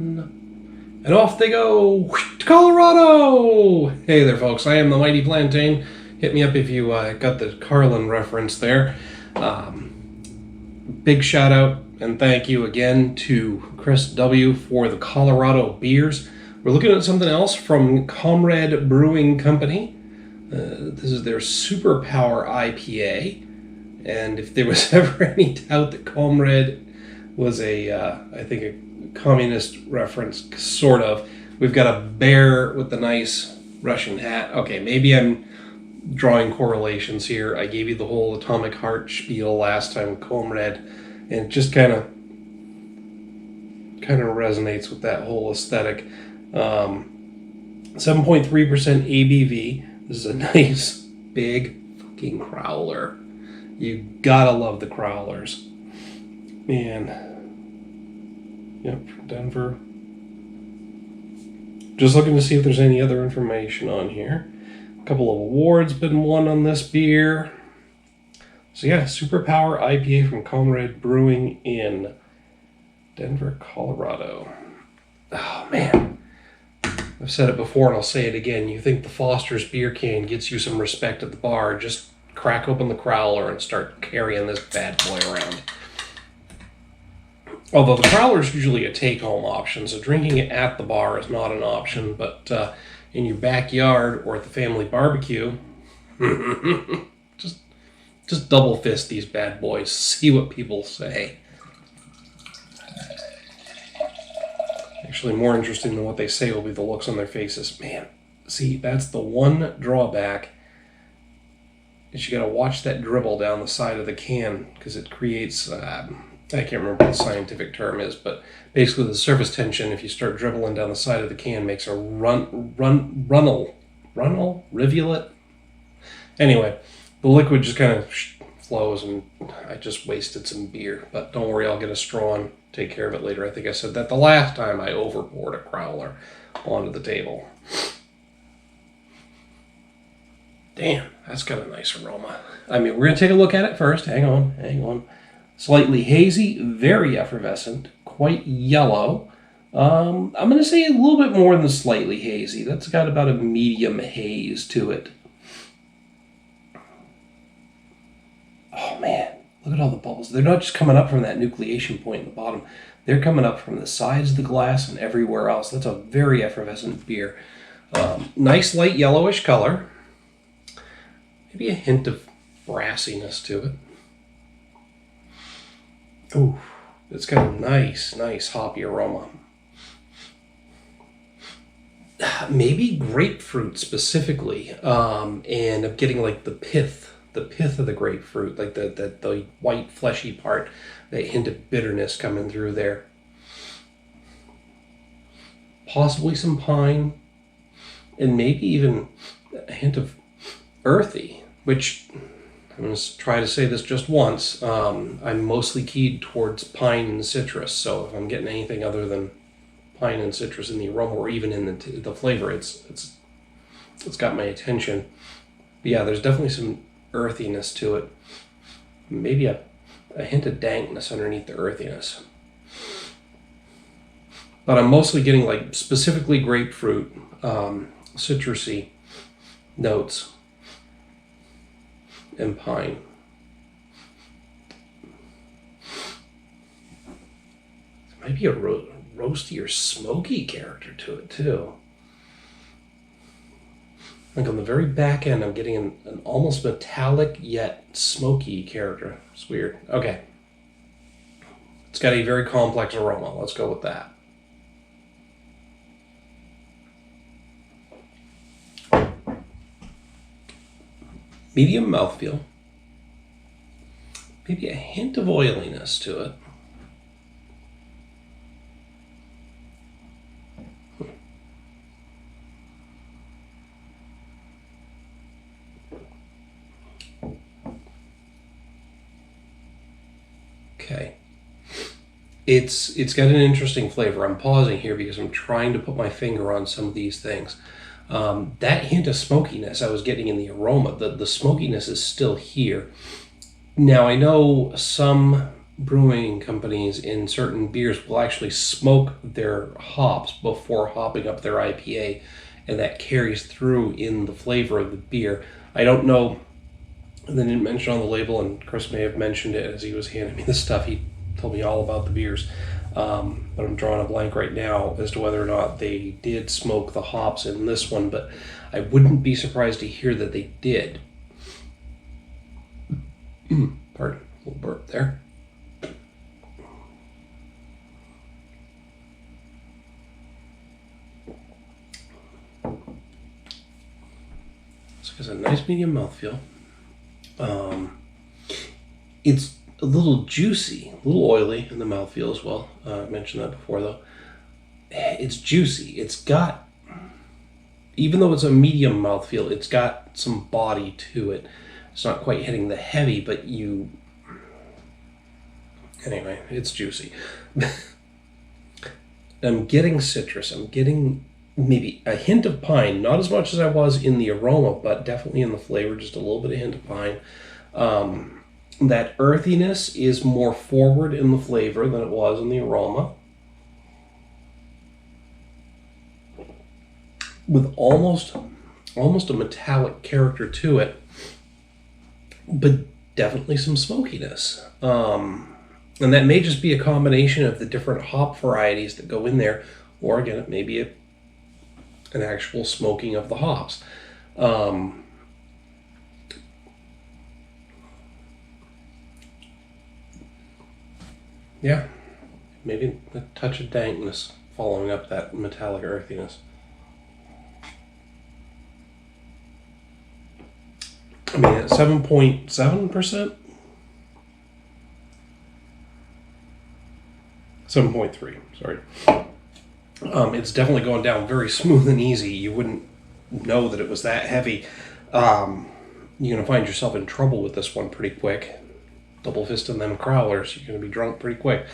And off they go to Colorado! Hey there, folks. I am the Mighty Plantain. Hit me up if you got the Carlin reference there. Big shout out and thank you again to Chris W. for the Colorado beers. We're looking at something else from Comrade Brewing Company. This is their Superpower IPA. And if there was ever any doubt that Comrade was I think a communist reference, sort of. We've got a bear with the nice Russian hat. Okay, maybe I'm drawing correlations here. I gave you the whole Atomic Heart spiel last time with Comrade, and it just kind of resonates with that whole aesthetic. 7.3% ABV. This is a nice big fucking crowler. You gotta love the crowlers, man. Yep, from Denver. Just looking to see if there's any other information on here. A couple of awards been won on this beer. So yeah, Superpower IPA from Comrade Brewing in Denver, Colorado. Oh man, I've said it before and I'll say it again. You think the Foster's beer can gets you some respect at the bar, just crack open the crowler and start carrying this bad boy around. Although the crowler is usually a take-home option, so drinking it at the bar is not an option, but in your backyard or at the family barbecue, just double fist these bad boys, see what people say. Actually, more interesting than what they say will be the looks on their faces. Man, see, that's the one drawback, is you gotta watch that dribble down the side of the can, because it creates... I can't remember what the scientific term is, but basically the surface tension, if you start dribbling down the side of the can, makes a runnel, rivulet. Anyway, the liquid just kind of flows, and I just wasted some beer. But don't worry, I'll get a straw and take care of it later. I think I said that the last time I overpoured a crowler onto the table. Damn, that's got a nice aroma. I mean, we're going to take a look at it first. Hang on. Slightly hazy, very effervescent, quite yellow. I'm going to say a little bit more than slightly hazy. That's got about a medium haze to it. Oh man, look at all the bubbles. They're not just coming up from that nucleation point in the bottom. They're coming up from the sides of the glass and everywhere else. That's a very effervescent beer. Nice light yellowish color. Maybe a hint of brassiness to it. Ooh, it's got a nice hoppy aroma. Maybe grapefruit specifically, and I'm getting like the pith of the grapefruit, like the white fleshy part, that hint of bitterness coming through there. Possibly some pine, and maybe even a hint of earthy, which... I'm going to try to say this just once. I'm mostly keyed towards pine and citrus, so if I'm getting anything other than pine and citrus in the aroma or even in the flavor, it's got my attention. But yeah, there's definitely some earthiness to it. Maybe a hint of dankness underneath the earthiness. But I'm mostly getting like specifically grapefruit, citrusy notes. And pine. There might be a roasty or smoky character to it too. Like on the very back end, I'm getting an almost metallic yet smoky character. It's weird. Okay. It's got a very complex aroma. Let's go with that. Medium mouthfeel. Maybe a hint of oiliness to it. Okay. It's got an interesting flavor. I'm pausing here because I'm trying to put my finger on some of these things. That hint of smokiness I was getting in the aroma, the smokiness is still here. Now, I know some brewing companies in certain beers will actually smoke their hops before hopping up their IPA, and that carries through in the flavor of the beer. I don't know, they didn't mention on the label, and Chris may have mentioned it as he was handing me the stuff. He told me all about the beers, but I'm drawing a blank right now as to whether or not they did smoke the hops in this one, but I wouldn't be surprised to hear that they did. Pardon, a little burp there. So it's a nice medium mouthfeel. It's a little juicy, a little oily in the mouthfeel as well. I mentioned that before though. It's juicy. It's got, even though it's a medium mouthfeel, it's got some body to it. It's not quite hitting the heavy, but anyway, it's juicy. I'm getting citrus. I'm getting maybe a hint of pine, not as much as I was in the aroma, but definitely in the flavor, just a little bit of hint of pine. That earthiness is more forward in the flavor than it was in the aroma, with almost a metallic character to it, but definitely some smokiness. And that may just be a combination of the different hop varieties that go in there, or again, it may be an actual smoking of the hops. Yeah, maybe a touch of dankness following up that metallic earthiness. I mean, at 7.7%? 7.3, sorry. It's definitely going down very smooth and easy. You wouldn't know that it was that heavy. You're going to find yourself in trouble with this one pretty quick. Double fisting them crowlers, you're going to be drunk pretty quick.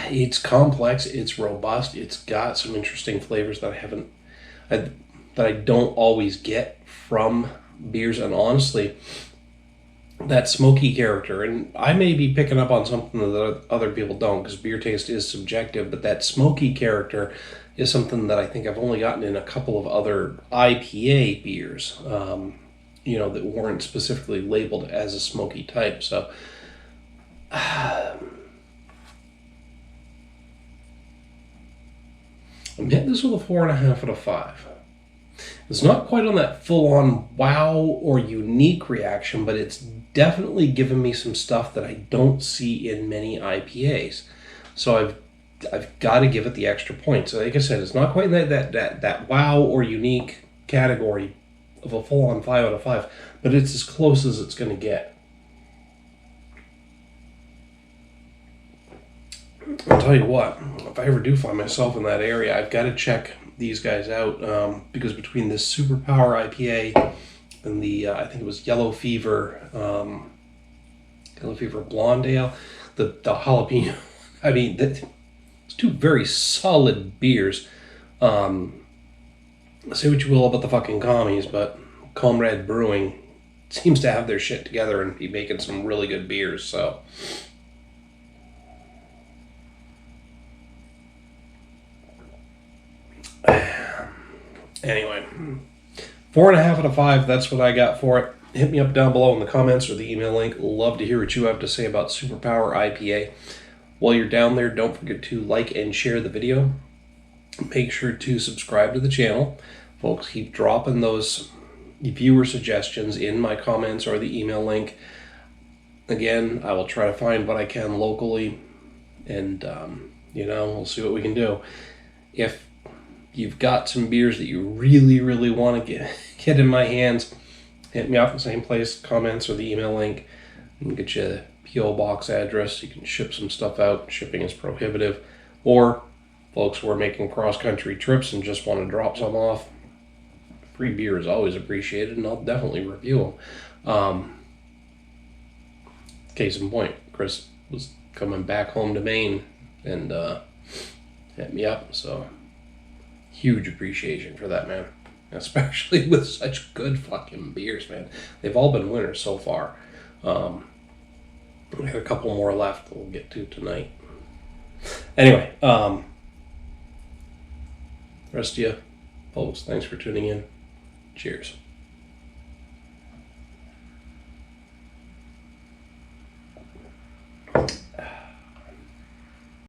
It's complex, it's robust, it's got some interesting flavors that I don't always get from beers, and honestly, that smoky character, and I may be picking up on something that other people don't, because beer taste is subjective, but that smoky character is something that I think I've only gotten in a couple of other IPA beers, that weren't specifically labeled as a smoky type. So I'm hitting this with a 4.5 out of 5. It's not quite on that full-on wow or unique reaction, but it's definitely given me some stuff that I don't see in many IPAs. So I've got to give it the extra point. So like I said, it's not quite in that wow or unique category of a full-on 5 out of 5, but it's as close as it's going to get. I'll tell you what, if I ever do find myself in that area, I've got to check these guys out, because between this Superpower IPA and the I think it was Yellow Fever Blonde Ale, the jalapeno, I mean, it's two very solid beers. Say what you will about the fucking commies, but Comrade Brewing seems to have their shit together and be making some really good beers, so. Anyway, 4.5 out of 5, that's what I got for it. Hit me up down below in the comments or the email link. Love to hear what you have to say about Superpower IPA. While you're down there, don't forget to like and share the video. Make sure to subscribe to the channel. Folks, keep dropping those viewer suggestions in my comments or the email link. Again, I will try to find what I can locally, and we'll see what we can do. If you've got some beers that you really, really want to get in my hands, hit me up in the same place, comments or the email link, and get you a P.O. box address. You can ship some stuff out. Shipping is prohibitive. Or folks who are making cross-country trips and just want to drop some off, free beer is always appreciated, and I'll definitely review them. Case in point, Chris was coming back home to Maine and hit me up, so huge appreciation for that, man. Especially with such good fucking beers, man. They've all been winners so far. We had a couple more left that we'll get to tonight. Anyway, rest of you folks, thanks for tuning in. Cheers.